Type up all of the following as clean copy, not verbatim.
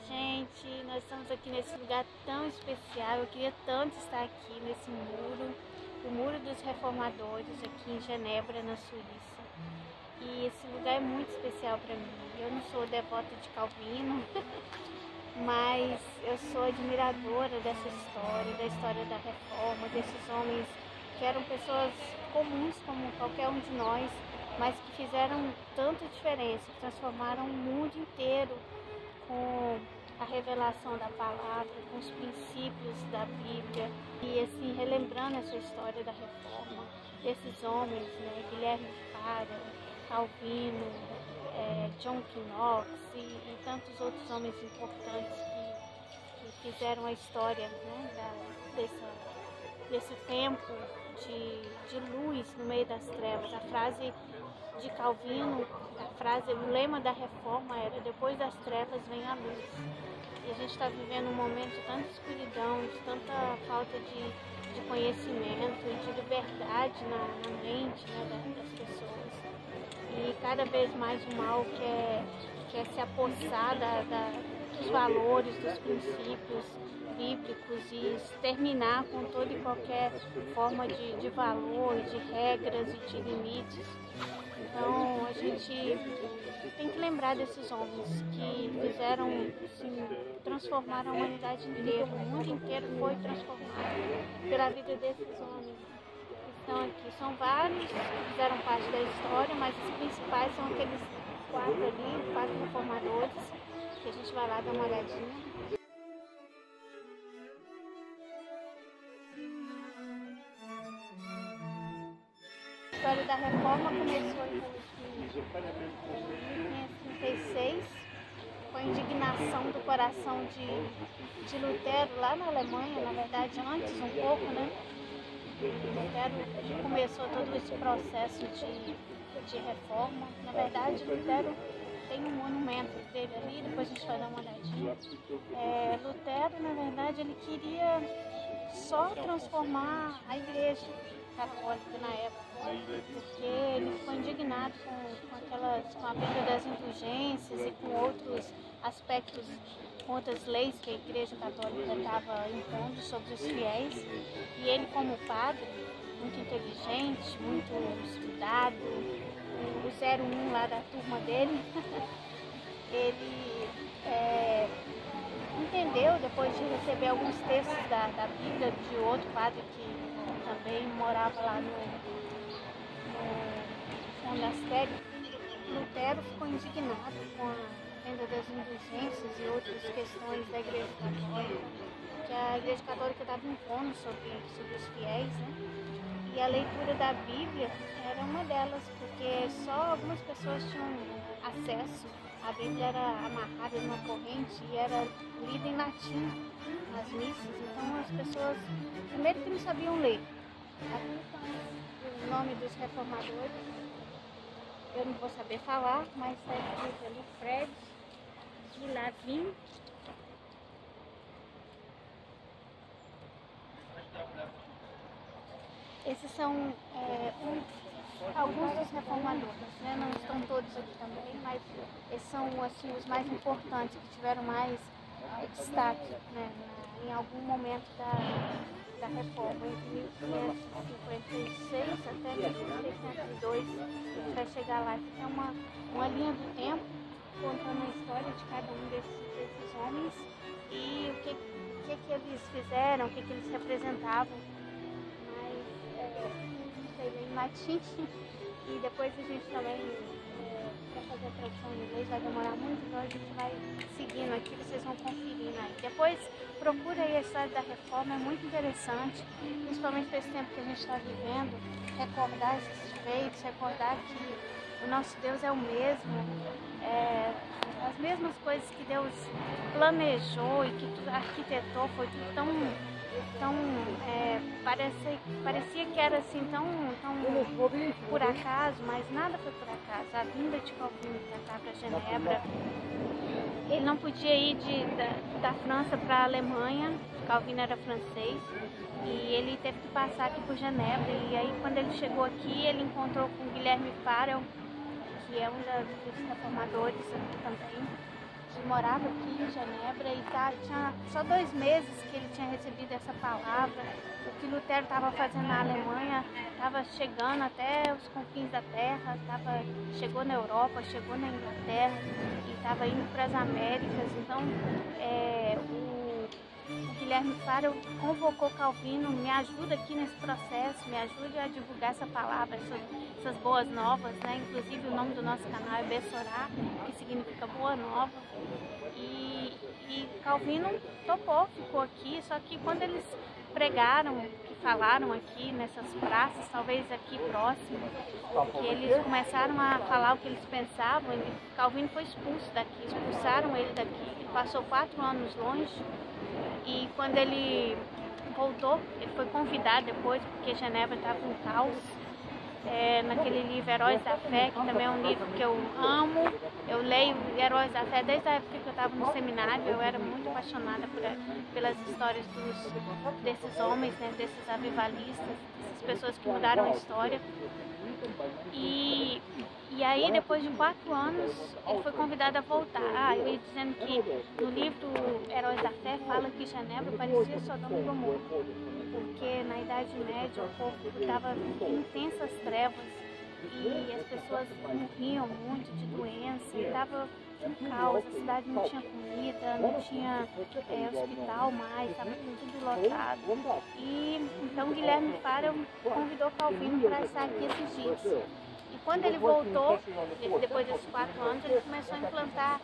gente, nós estamos aqui nesse lugar tão especial. Eu queria tanto estar aqui nesse muro, o Muro dos Reformadores, aqui em Genebra, na Suíça. E esse lugar é muito especial para mim. Eu não sou devota de Calvino, mas eu sou admiradora dessa história, da história da Reforma, desses homens que eram pessoas comuns como qualquer um de nós, mas que fizeram tanta diferença, que transformaram o mundo inteiro com a revelação da palavra, com os princípios da Bíblia. E assim, relembrando essa história da Reforma, desses homens, né, Guilherme Farel, Calvino, John Knox e tantos outros homens importantes que fizeram a história, né, desse tempo de luz no meio das trevas. A frase de Calvino, o lema da Reforma era: depois das trevas vem a luz. E a gente está vivendo um momento de tanta escuridão, de tanta falta de conhecimento e de liberdade na mente, né, das pessoas. E cada vez mais o mal quer se apossar dos valores, dos princípios bíblicos e terminar com toda e qualquer forma de valor, de regras e de limites. Então a gente tem que lembrar desses homens que fizeram, assim, transformaram a humanidade inteira. O mundo inteiro foi transformado pela vida desses homens que estão aqui. São vários que fizeram parte da história, mas os principais são aqueles quatro reformadores, que a gente vai lá dar uma olhadinha. A história da Reforma começou em 1536, com a indignação do coração de Lutero lá na Alemanha, na verdade antes um pouco, né? Lutero começou todo esse processo de reforma. Na verdade, Lutero tem um monumento dele ali, depois a gente vai dar uma olhadinha. Lutero, na verdade, ele queria só transformar a igreja católica na época, porque ele ficou indignado com a Bíblia das Indulgências e com outros aspectos, com outras leis que a Igreja Católica estava impondo sobre os fiéis. E ele, como padre, muito inteligente, muito estudado, o 01 lá da turma dele, ele entendeu, depois de receber alguns textos da Bíblia de outro padre que também morava lá no monastério, Lutero ficou indignado com a venda das indulgências e outras questões da Igreja Católica, que a Igreja Católica estava impondo sobre os fiéis, né? E a leitura da Bíblia era uma delas, porque só algumas pessoas tinham acesso. A Bíblia era amarrada numa corrente e era lida em latim nas missas, então as pessoas, primeiro que não sabiam ler. Aqui está o nome dos reformadores, eu não vou saber falar, mas está escrito ali Fred de Lavin. Esses são alguns dos reformadores, né? Não estão todos aqui também, mas esses são assim, os mais importantes, que tiveram mais destaque, né, em algum momento da Reforma, entre 1556 até 1602. A gente vai chegar lá. Aqui tem uma linha do tempo contando a história de cada um desses homens e o que eles fizeram, o que eles representavam. Em latim, e depois a gente também, para fazer a tradução em inglês, vai demorar muito, então a gente vai seguindo aqui, vocês vão conferindo aí. Depois procura aí a história da Reforma, é muito interessante, principalmente para esse tempo que a gente está vivendo, recordar esses feitos, recordar que o nosso Deus é o mesmo, as mesmas coisas que Deus planejou e que arquitetou, foi tudo tão parecia que era assim tão por acaso, mas nada foi por acaso. A vinda de Calvino para cá, para Genebra, ele não podia ir da França para a Alemanha. Calvino era francês e ele teve que passar aqui por Genebra. E aí, quando ele chegou aqui, ele encontrou com Guilherme Farel, que é um dos reformadores aqui também, ele morava aqui em Genebra e tinha só 2 meses que ele tinha recebido essa palavra. O que Lutero estava fazendo na Alemanha estava chegando até os confins da terra, chegou na Europa, chegou na Inglaterra e estava indo para as Américas. Então o Guilherme Farel convocou Calvino: me ajuda aqui nesse processo, me ajude a divulgar essa palavra, essas boas novas, né? Inclusive o nome do nosso canal é Bessorá, que significa boa nova. E Calvino topou, ficou aqui, só que quando eles pregaram, que falaram aqui nessas praças, talvez aqui próximo, que eles começaram a falar o que eles pensavam, Calvino foi expulso daqui, expulsaram ele daqui. Ele passou 4 anos longe e quando ele voltou, ele foi convidado depois, porque Genebra estava um caos. Naquele livro Heróis da Fé, que também é um livro que eu amo. Eu leio Heróis da Fé desde a época que eu estava no seminário. Eu era muito apaixonada pelas histórias desses homens, né, desses avivalistas, dessas pessoas que mudaram a história. E aí, depois de 4 anos, ele foi convidado a voltar. Eu ia dizendo que no livro Heróis da Fé fala que Genebra parecia Sodoma e Gomorra, porque na Idade Média o povo estava em intensas trevas e as pessoas morriam muito de doença, e estava um caos, a cidade não tinha comida, não tinha hospital mais, estava tudo lotado. E então Guilherme Farel convidou Calvino para estar aqui esses dias. E quando ele voltou, depois desses 4 anos, ele começou a implantar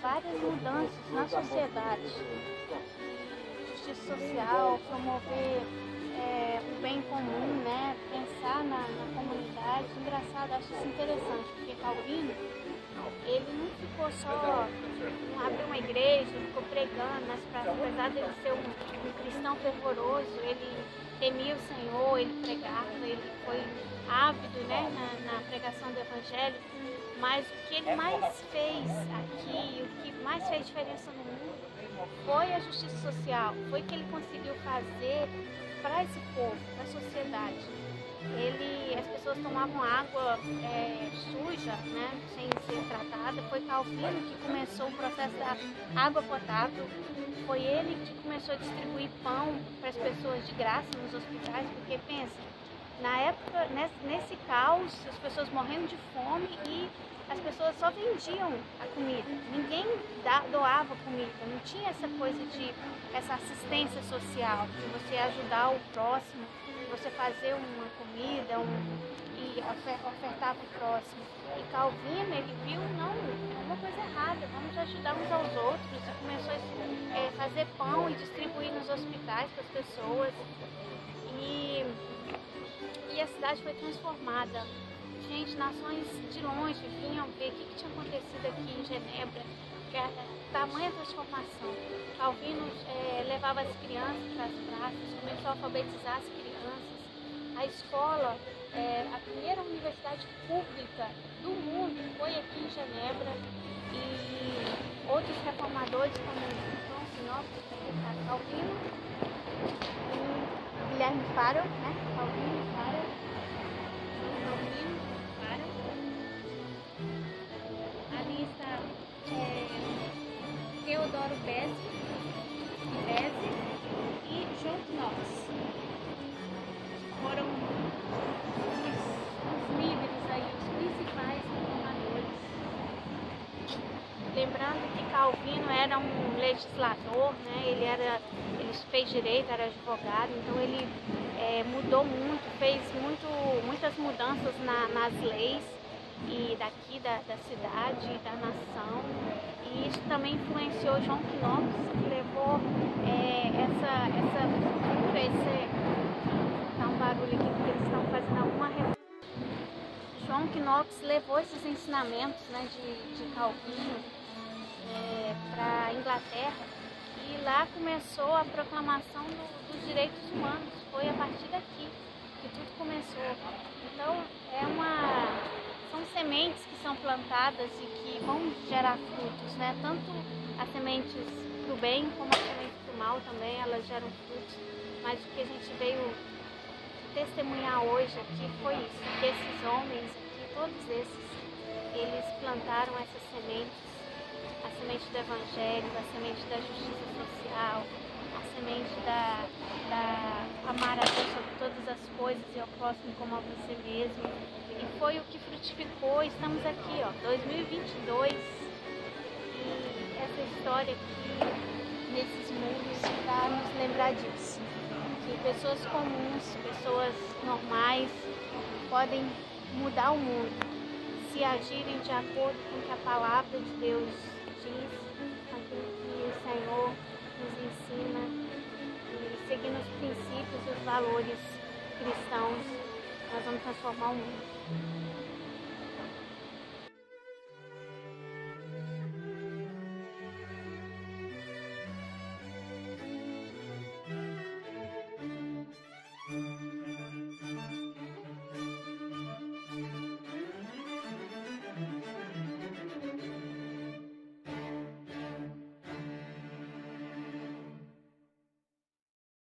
várias mudanças na sociedade. Justiça social, promover o bem comum, né? Pensar na comunidade. Engraçado, acho isso interessante, porque Calvino, ele não ficou só, não abriu uma igreja, não ficou pregando nas praças, apesar de ele ser um cristão fervoroso, ele temia o Senhor, ele pregava, ele foi ávido, né, na pregação do Evangelho, mas o que ele mais fez aqui, o que mais fez diferença no mundo, foi a justiça social, foi o que ele conseguiu fazer para esse povo, para a sociedade. As pessoas tomavam água suja, né, sem ser tratada. Foi Calvino que começou o processo da água potável. Foi ele que começou a distribuir pão para as pessoas de graça nos hospitais, porque pensa, na época, nesse caos, as pessoas morrendo de fome e as pessoas só vendiam a comida, ninguém doava comida, não tinha essa coisa essa assistência social, de você ajudar o próximo, de você fazer uma comida e ofertar para o próximo. E Calvino, ele viu, não, é uma coisa errada, vamos ajudar uns aos outros, e começou a fazer pão e distribuir nos hospitais para as pessoas. E a cidade foi transformada. Gente, nações de longe vinham ver o que tinha acontecido aqui em Genebra, que a tamanha transformação. Calvino levava as crianças para as praças, começou a alfabetizar as crianças. A escola, a primeira universidade pública do mundo foi aqui em Genebra, e outros reformadores como João Pinóquio, Calvino e Guilherme Farel, né? Calvino e Farel. Ali está Teodoro Beze e John Knox. Foram os líderes aí, os principais reformadores. Lembrando que Calvino era um legislador, né? Ele fez direito, era advogado, então ele mudou muito, fez muitas mudanças nas leis e daqui da cidade, da nação, e isso também influenciou John Knox, que levou essa cultura, tá um barulho aqui porque eles estão fazendo alguma reforma. John Knox levou esses ensinamentos, né, de Calvino para a Inglaterra, e lá começou a proclamação dos direitos humanos. Foi a partir daqui que tudo começou. Então são sementes que são plantadas e que vão gerar frutos, né? Tanto as sementes do bem como as sementes do mal também, elas geram frutos. Mas o que a gente veio testemunhar hoje aqui foi isso, que esses homens aqui, todos esses, eles plantaram essas sementes, a semente do Evangelho, a semente da justiça social, a semente da amar a Deus sobre todas as coisas e ao próximo como a você mesmo. E foi o que frutificou. Estamos aqui, ó, 2022, e essa história aqui nesses mundos para nos lembrar disso, que pessoas comuns, pessoas normais podem mudar o mundo se agirem de acordo com o que a palavra de Deus diz, aquilo que o Senhor nos ensina, e seguindo os princípios e os valores cristãos, nós vamos transformar o mundo.